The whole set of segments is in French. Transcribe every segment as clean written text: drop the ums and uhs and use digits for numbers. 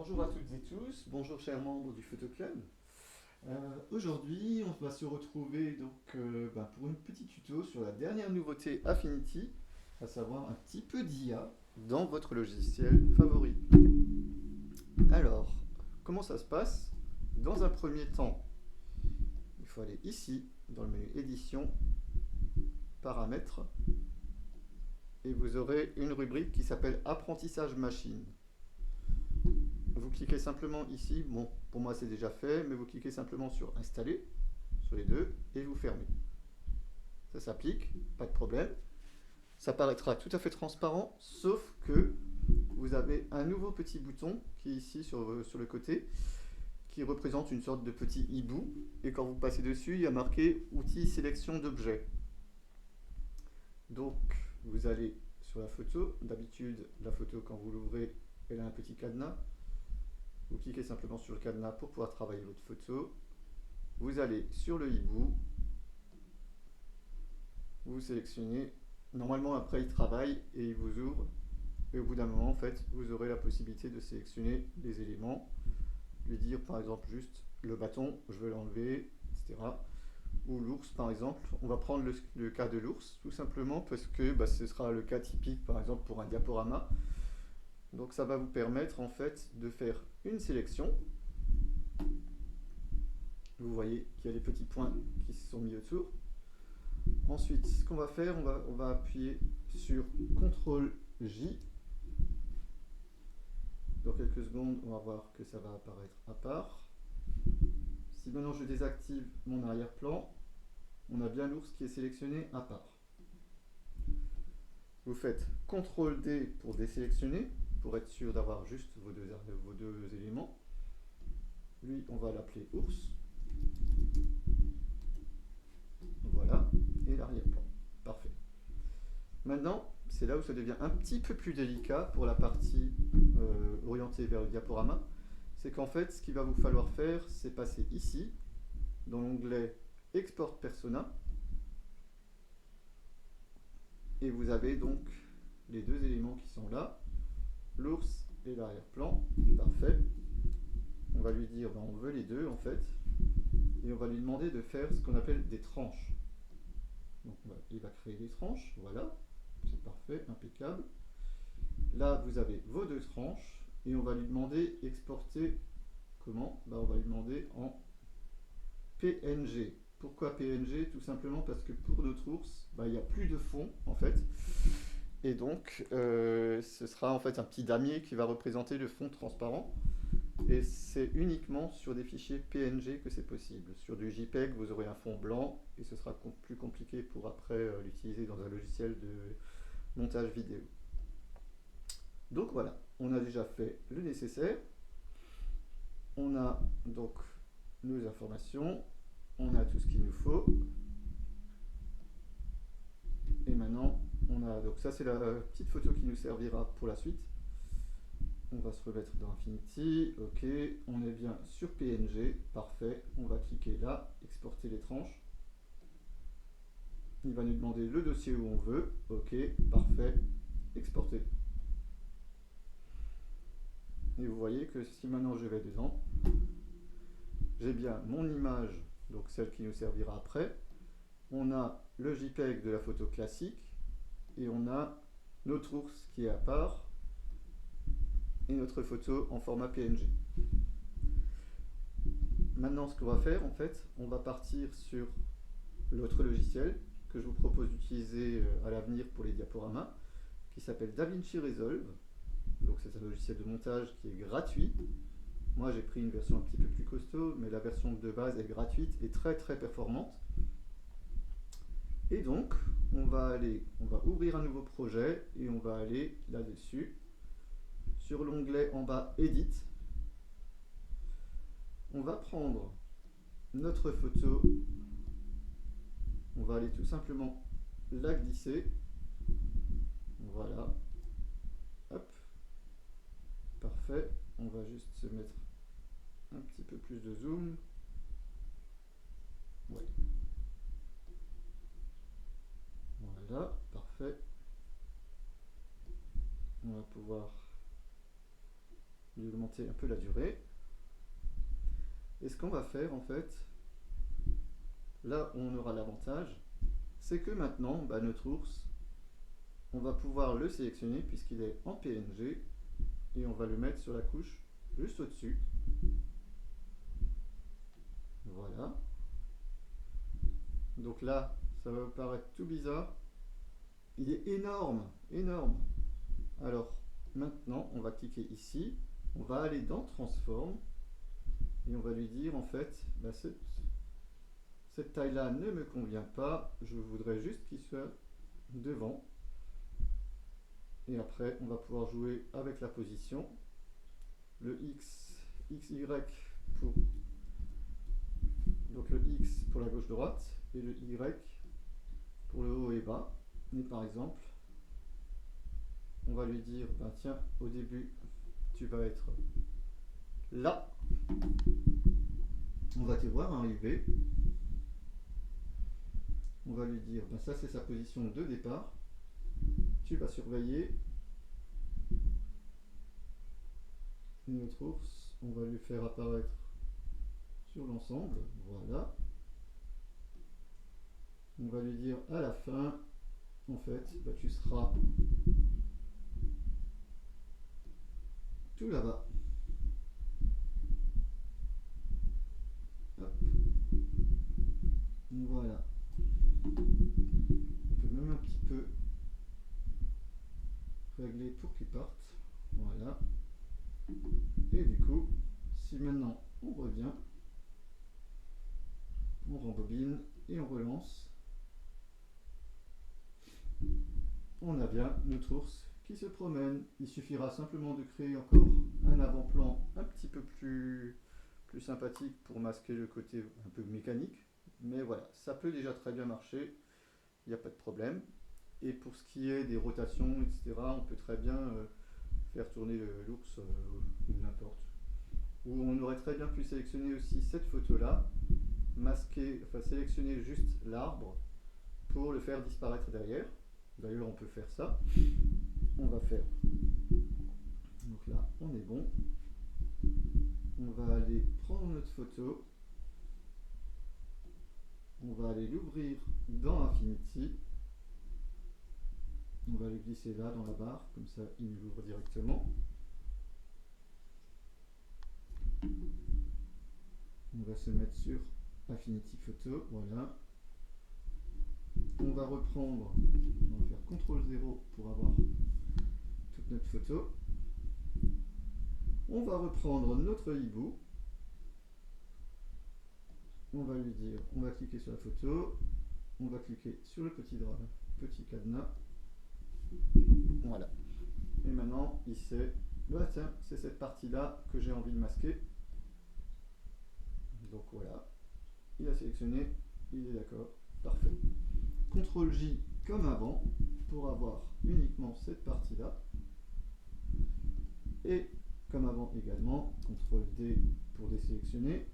Bonjour à toutes et tous, bonjour chers membres du Photo Club. Aujourd'hui, on va se retrouver pour une petite tuto sur la dernière nouveauté Affinity, à savoir un petit peu d'IA dans votre logiciel favori. Alors, comment ça se passe? Dans un premier temps, il faut aller ici, dans le menu Édition, Paramètres, et vous aurez une rubrique qui s'appelle Apprentissage machine. Vous cliquez simplement ici, bon, pour moi c'est déjà fait, mais vous cliquez simplement sur Installer, sur les deux, et vous fermez. Ça s'applique, pas de problème. Ça paraîtra tout à fait transparent, sauf que vous avez un nouveau petit bouton qui est ici sur le côté, qui représente une sorte de petit hibou, et quand vous passez dessus, il y a marqué Outils sélection d'objets. Donc, vous allez sur la photo. D'habitude, la photo, quand vous l'ouvrez, elle a un petit cadenas. Vous cliquez simplement sur le cadenas pour pouvoir travailler votre photo. Vous allez sur le hibou. Vous sélectionnez. Normalement, après, il travaille et il vous ouvre. Et au bout d'un moment, en fait, vous aurez la possibilité de sélectionner les éléments. Lui dire, par exemple, juste le bâton, je veux l'enlever, etc. Ou l'ours, par exemple. On va prendre le cas de l'ours, tout simplement, parce que ce sera le cas typique, par exemple, pour un diaporama. Donc ça va vous permettre en fait de faire une sélection. Vous voyez qu'il y a les petits points qui se sont mis autour. Ensuite, ce qu'on va faire, on va appuyer sur CTRL-J. Dans quelques secondes, on va voir que ça va apparaître à part. Si maintenant je désactive mon arrière-plan, on a bien l'ours qui est sélectionné à part. Vous faites CTRL-D pour désélectionner, pour être sûr d'avoir juste vos deux éléments. Lui, on va l'appeler ours. Voilà, et l'arrière-plan. Parfait. Maintenant, c'est là où ça devient un petit peu plus délicat pour la partie orientée vers le diaporama. C'est qu'en fait, ce qu'il va vous falloir faire, c'est passer ici, dans l'onglet Export Persona. Et vous avez donc les deux éléments qui sont là, l'ours et l'arrière-plan. Parfait. On va lui dire, on veut les deux en fait. Et on va lui demander de faire ce qu'on appelle des tranches. Donc il va créer des tranches, voilà. C'est parfait, impeccable. Là, vous avez vos deux tranches. Et on va lui demander exporter comment? On va lui demander en PNG. Pourquoi PNG? Tout simplement parce que pour notre ours, il n'y a plus de fond en fait. Et donc, ce sera en fait un petit damier qui va représenter le fond transparent. Et c'est uniquement sur des fichiers PNG que c'est possible. Sur du JPEG, vous aurez un fond blanc et ce sera plus compliqué pour après l'utiliser dans un logiciel de montage vidéo. Donc voilà, on a déjà fait le nécessaire. On a donc nos informations, on a tout ce qu'il nous faut. Et maintenant, on a donc ça c'est la petite photo qui nous servira pour la suite. On va se remettre dans Affinity, ok, on est bien sur PNG, parfait, on va cliquer là, exporter les tranches. Il va nous demander le dossier où on veut, ok, parfait, exporter. Et vous voyez que si maintenant je vais dedans, j'ai bien mon image, donc celle qui nous servira après. On a le JPEG de la photo classique et on a notre ours qui est à part et notre photo en format PNG. Maintenant, ce qu'on va faire, en fait, on va partir sur l'autre logiciel que je vous propose d'utiliser à l'avenir pour les diaporamas, qui s'appelle DaVinci Resolve. Donc c'est un logiciel de montage qui est gratuit. Moi j'ai pris une version un petit peu plus costaud, mais la version de base est gratuite et très très performante. Et donc on va ouvrir un nouveau projet et on va aller là-dessus sur l'onglet en bas Edit. On va prendre notre photo, on va aller tout simplement la glisser. Voilà. Hop. Parfait. On va juste se mettre un petit peu plus de zoom. Ouais. Voilà, parfait. On va pouvoir lui augmenter un peu la durée. Et ce qu'on va faire en fait, là où on aura l'avantage, c'est que maintenant, notre ours, on va pouvoir le sélectionner puisqu'il est en PNG et on va le mettre sur la couche juste au-dessus. Voilà. Donc là, ça va vous paraître tout bizarre. Il est énorme, énorme. Alors, maintenant, on va cliquer ici. On va aller dans Transform. Et on va lui dire, en fait, cette taille-là ne me convient pas. Je voudrais juste qu'il soit devant. Et après, on va pouvoir jouer avec la position. Le X, XY pour... Donc le X pour la gauche-droite et le Y pour le haut et bas. Et par exemple, on va lui dire, tiens, au début, tu vas être là. On va te voir arriver. On va lui dire, ça c'est sa position de départ. Tu vas surveiller. Et notre ours, on va lui faire apparaître sur l'ensemble. Voilà. On va lui dire à la fin, en fait, tu seras tout là-bas. Hop. Voilà. On peut même un petit peu régler pour qu'il parte. Voilà. Et du coup, si maintenant on revient, on rembobine et on relance, on a bien notre ours qui se promène. Il suffira simplement de créer encore un avant-plan un petit peu plus sympathique pour masquer le côté un peu mécanique. Mais voilà, ça peut déjà très bien marcher, il n'y a pas de problème. Et pour ce qui est des rotations, etc., on peut très bien faire tourner l'ours n'importe. Ou on aurait très bien pu sélectionner aussi cette photo-là, masquer, sélectionner juste l'arbre pour le faire disparaître derrière. D'ailleurs, on peut faire ça. On va faire. Donc là, on est bon. On va aller prendre notre photo. On va aller l'ouvrir dans Affinity. On va le glisser là dans la barre, comme ça il nous l'ouvre directement. On va se mettre sur Affinity Photo, voilà. On va reprendre, on va faire CTRL 0 pour avoir toute notre photo. On va reprendre notre hibou. On va lui dire, on va cliquer sur la photo, on va cliquer sur le petit cadenas. Voilà. Et maintenant, il sait, tiens, c'est cette partie-là que j'ai envie de masquer. Donc voilà, il a sélectionné, il est d'accord, parfait. CTRL J comme avant pour avoir uniquement cette partie-là. Et comme avant également, CTRL D pour désélectionner.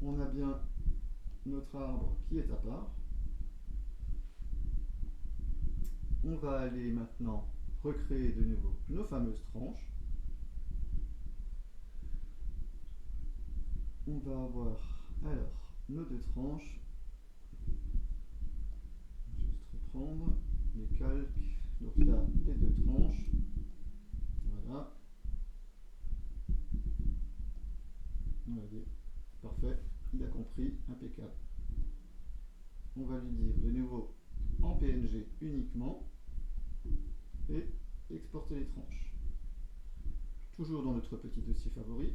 On a bien notre arbre qui est à part. On va aller maintenant recréer de nouveau nos fameuses tranches. On va avoir alors nos deux tranches. Juste reprendre les calques. Donc là, les deux tranches. Voilà. On va dire parfait, il a compris, impeccable. On va lui dire de nouveau en PNG uniquement et exporter les tranches. Toujours dans notre petit dossier favori.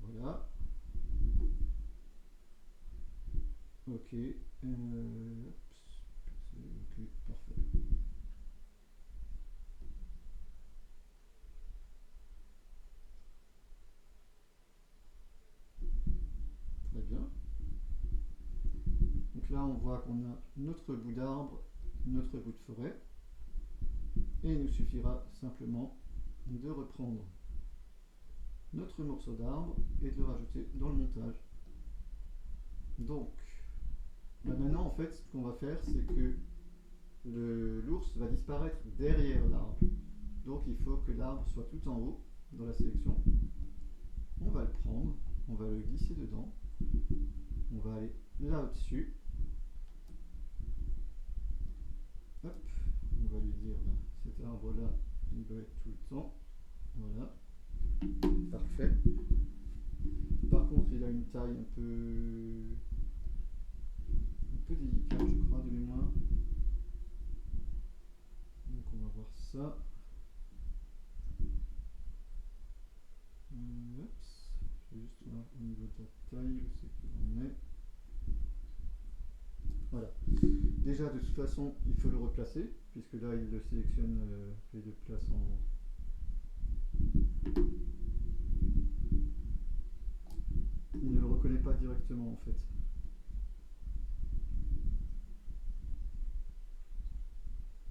Voilà. Ok. Ok, parfait. Très bien. Donc là, on voit qu'on a notre bout d'arbre, notre bout de forêt. Et il nous suffira simplement de reprendre notre morceau d'arbre et de le rajouter dans le montage. Donc, maintenant en fait, ce qu'on va faire, c'est que l'ours va disparaître derrière l'arbre. Donc il faut que l'arbre soit tout en haut dans la sélection. On va le prendre, on va le glisser dedans, on va aller là au-dessus. Hop, on va lui dire, ben, cet arbre-là, il doit être tout le temps. Voilà, parfait. Par contre, il a une taille un peu délicate, je crois, de mémoire. Donc on va voir ça. Oups, je vais juste voir au niveau de la taille où c'est qu'il en est. Voilà. Déjà, de toute façon, il faut le replacer, puisque là, il le sélectionne et le place en... Il ne le reconnaît pas directement, en fait.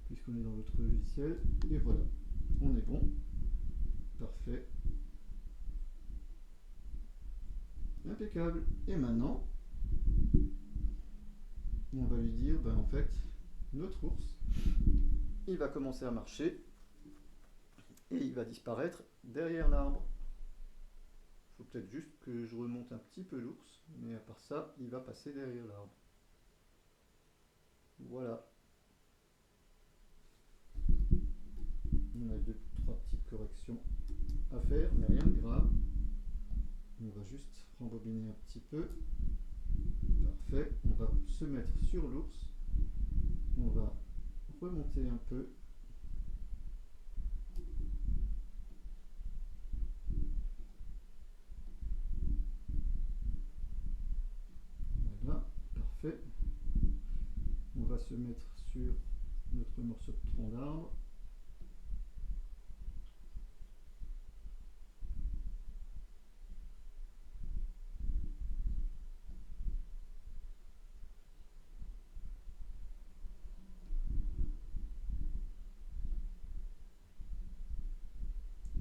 Puisqu'on est dans votre logiciel. Et voilà. On est bon. Parfait. Impeccable. Et maintenant, on va lui dire, ben en fait, notre ours, il va commencer à marcher et il va disparaître derrière l'arbre. Il faut peut-être juste que je remonte un petit peu l'ours, mais à part ça, il va passer derrière l'arbre. Voilà. On a 2-3 petites corrections à faire, mais rien de grave. On va juste rembobiner un petit peu. Parfait. On va se mettre sur l'ours. On va remonter un peu. Voilà, parfait. On va se mettre sur notre morceau de tronc d'arbre.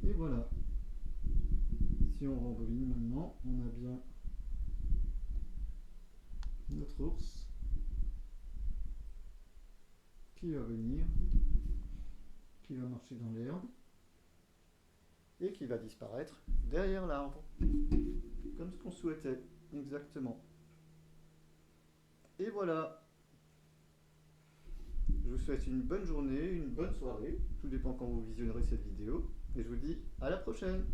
Et voilà. Si on rembobine maintenant, on a bien notre ours qui va venir, qui va marcher dans l'herbe et qui va disparaître derrière l'arbre, comme ce qu'on souhaitait, exactement. Et voilà. Je vous souhaite une bonne journée, une bonne soirée, tout dépend quand vous visionnerez cette vidéo, et je vous dis à la prochaine.